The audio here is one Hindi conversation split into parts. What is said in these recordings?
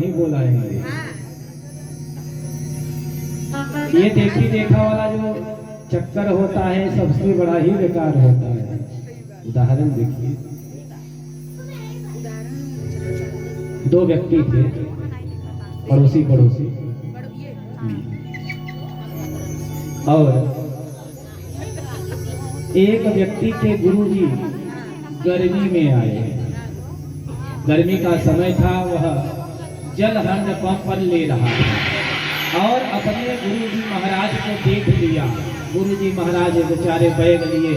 वहीं बुलाएंगे। ये देखी देखा वाला जो चक्कर होता है सबसे बड़ा ही बेकार होता है। उदाहरण देखिए, दो व्यक्ति थे, पड़ोसी पड़ोसी, और एक व्यक्ति के गुरुजी गर्मी में आए। गर्मी का समय था, वह जल हैंड पंप पर ले रहा था और अपने गुरुजी महाराज को देख लिया। गुरुजी महाराज बेचारे बैग लिए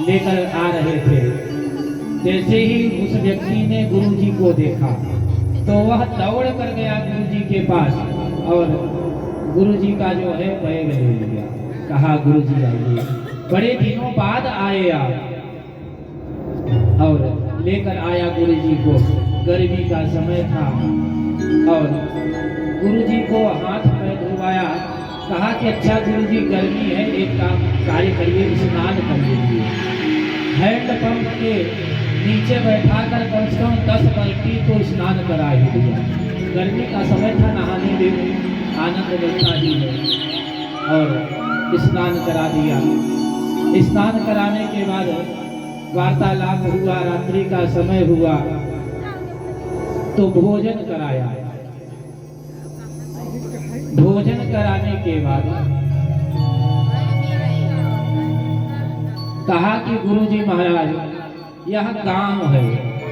लेकर आ रहे थे। जैसे ही उस व्यक्ति ने गुरुजी को देखा तो वह दौड़ कर गया गुरुजी के पास और गुरुजी का जो है बैग ले लिया। कहा, गुरुजी आइए, बड़े दिनों बाद आए आप। और लेकर आया गुरुजी को। गर्मी का समय था और गुरुजी को हाथ पैर धुलवाया। कहा कि अच्छा गुरुजी, गर्मी है, एक काम कार्य करिए, स्नान कर लीजिए। हैंड पंप के नीचे बैठाकर कम से कम 10 बाल्टी तो स्नान करा ही दिया। गर्मी का समय था, नहाने में आनंद मिलता ही है, और स्नान करा दिया। स्नान कराने के बाद वार्तालाप हुआ, रात्रि का समय हुआ तो भोजन कराया। भोजन कराने के बाद कहा कि गुरुजी महाराज, यह गांव है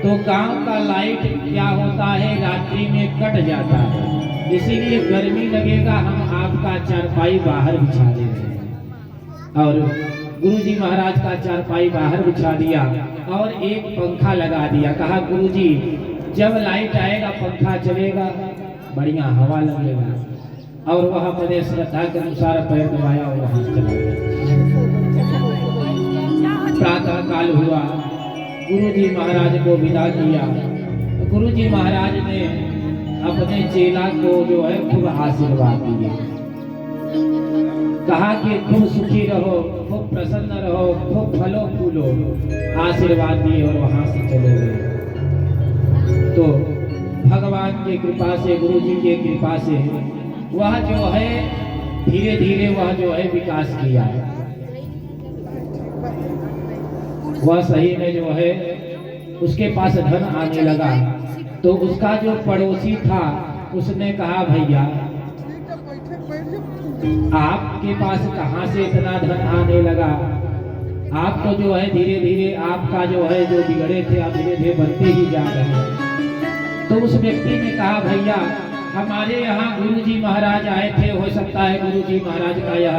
तो गांव का लाइट क्या होता है, रात्रि में कट जाता है, इसीलिए गर्मी लगेगा, हम आपका चारपाई बाहर बिछा दे रहे हैं। और गुरुजी महाराज का चारपाई बाहर बिछा दिया और एक पंखा लगा दिया। कहा, गुरुजी, जब लाइट आएगा पंखा चलेगा, बढ़िया हवा लगेगा। और वह अपने श्रद्धा के अनुसार पैर दबाया और वहां चला गया। प्रातः काल हुआ, गुरुजी महाराज को विदा किया। गुरुजी महाराज ने अपने चेला को जो है खूब आशीर्वाद दिया। कहा कि खूब सुखी रहो, खूब प्रसन्न रहो, खूब फलो फूलो, आशीर्वाद दिए और वहां से चले गए। तो भगवान की कृपा से, गुरुजी की कृपा से वह जो है धीरे धीरे वह जो है विकास किया। वह सही में जो है उसके पास धन आने लगा। तो उसका जो पड़ोसी था उसने कहा, भैया आपके पास कहां से इतना धन आने लगा? आप तो जो है धीरे धीरे आपका जो है जो बिगड़े थे आप धीरे धीरे बनते ही जा रहे हैं। तो उस व्यक्ति ने कहा, भैया हमारे यहाँ गुरुजी महाराज आए थे, हो सकता है गुरुजी महाराज का यह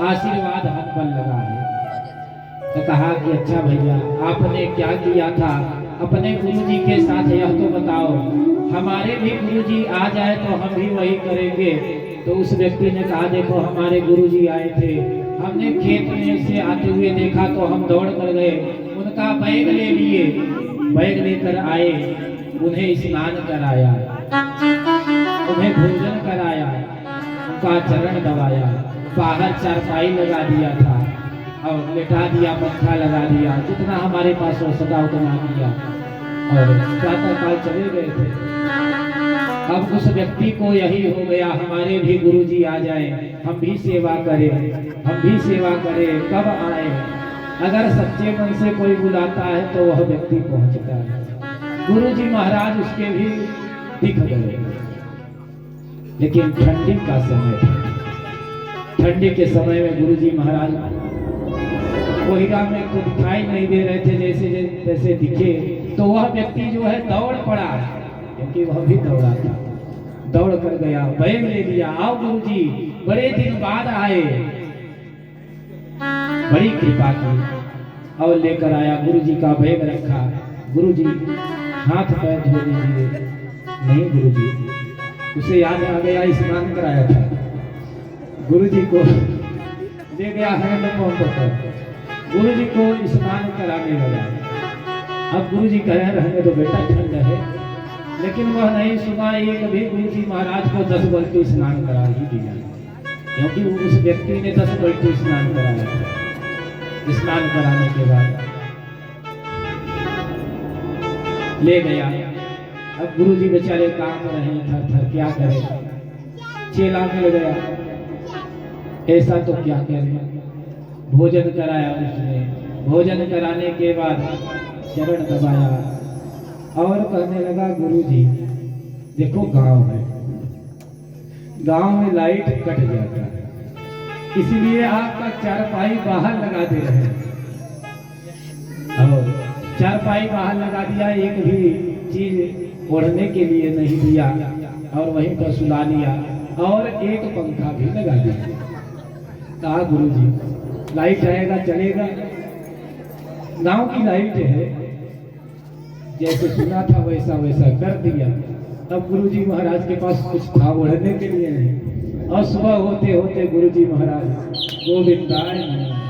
आशीर्वाद हम पर लगा है। तो कहा कि अच्छा भैया, आपने क्या किया था अपने गुरुजी के साथ, यह तो बताओ, हमारे भी गुरुजी आ जाए तो हम भी वही करेंगे। तो उस व्यक्ति ने कहा, देखो हमारे गुरुजी आए थे, हमने खेत में से आते हुए देखा तो हम दौड़ कर गए, उनका बैग ले लिए, बैग लेकर आए, उन्हें स्नान कराया, उन्हें भोजन कराया, उनका चरण दबाया, बाहर चारपाई लगा दिया था और लेटा दिया, पंखा लगा दिया, जितना हमारे पास हो सका उतना किया और प्रातः काल चले गए थे। अब उस व्यक्ति को यही हो गया, हमारे भी गुरुजी आ जाए, हम भी सेवा करें, हम भी सेवा करें, कब आए? अगर सच्चे मन से कोई बुलाता है तो वह व्यक्ति पहुंचता है। गुरुजी महाराज उसके भी दिख गए, लेकिन ठंडी का समय था। ठंडी के समय में गुरुजी महाराज कोहिरा में तो दिखाई नहीं दे रहे थे, जैसे दिखे तो वह व्यक्ति जो है दौड़ पड़ा, क्योंकि वह भी दौड़ा था, दौड़ कर गया, बैग ले लिया, आओ गुरुजी, बड़े दिन बाद आए, बड़ी कृपा की और लेकर आया। गुरुजी का बैग रखा, गुरुजी हाथ पैर धो दीजिए। नहीं गुरुजी, उसे याद आ गया स्नान कराया था, गुरुजी को ले गया हैंड पंप पर, गुरुजी को स्नान कराने लगा। अब गुरुजी कह रहे तो बेटा ठंड है, लेकिन वह नहीं सुना। एक भी गुरुजी महाराज को 10 बाल्टी स्नान करा ही दिया, क्योंकि उस व्यक्ति ने 10 बाल्टी स्नान कराया था। स्नान कराने के बाद ले गया, अब गुरुजी बेचारे काम रहे हैं थर थर, क्या करें, चेला मिल गया, ऐसा तो क्या करें। भोजन कराया उसने, भोजन कराने के बाद चरण दबाया और कहने लगा गुरुजी देखो गांव है, गांव में लाइट कट जाता है, इसलिए आपका चारपाई बाहर लगा दे रहे हैं। और चारपाई बाहर लगा दिया, एक भी चीज ओढ़ने के लिए नहीं दिया और वहीं पर सुला लिया और एक पंखा भी लगा दिया। कहा गुरुजी लाइट आएगा चलेगा, गांव की लाइट है, जैसे सुना था वैसा वैसा कर दिया। तब गुरुजी महाराज के पास कुछ था ओढ़ने के लिए नहीं, और सुबह होते होते गुरुजी महाराज गोविंदाय नमः